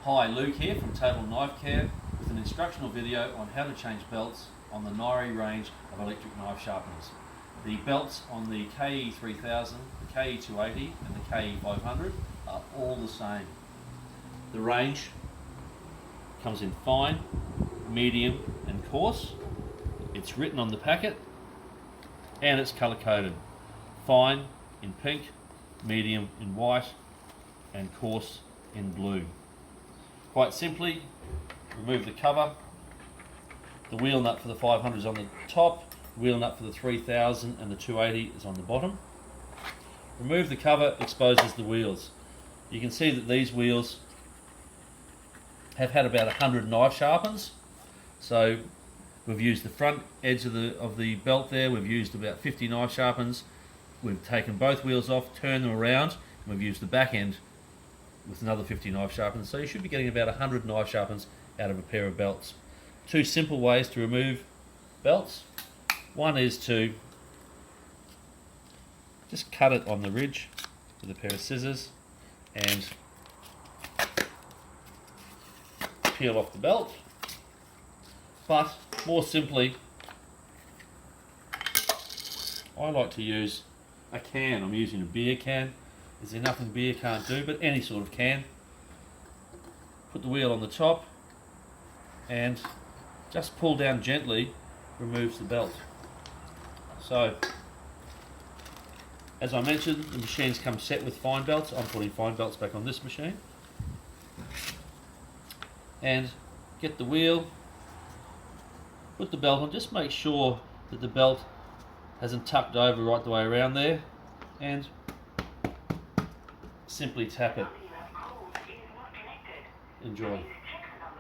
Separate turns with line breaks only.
Hi, Luke here from Total Knife Care with an instructional video on how to change belts on the Nirey range of electric knife sharpeners. The belts on the KE-3000, the KE-280 and the KE-500 are all the same. The range comes in fine, medium and coarse. It's written on the packet and it's colour coded. Fine in pink, medium in white and coarse in blue. Quite simply, remove the cover. The wheel nut for the 500 is on the top, wheel nut for the 3000 and the 280 is on the bottom. Remove the cover, exposes the wheels. You can see that these wheels have had about 100 knife sharpens. So we've used the front edge of the belt there, we've used about 50 knife sharpens. We've taken both wheels off, turned them around, and we've used the back end with another 50 knife sharpens. So you should be getting about 100 knife sharpens out of a pair of belts. Two simple ways to remove belts. One is to just cut it on the ridge with a pair of scissors and peel off the belt. But more simply, I like to use a can. I'm using a beer can. Is there nothing beer can't do, but any sort of can. Put the wheel on the top and just pull down gently, removes the belt. So, as I mentioned, the machines come set with fine belts. I'm putting fine belts back on this machine. And get the wheel, put the belt on, just make sure that the belt hasn't tucked over right the way around there, and simply tap it. Enjoy.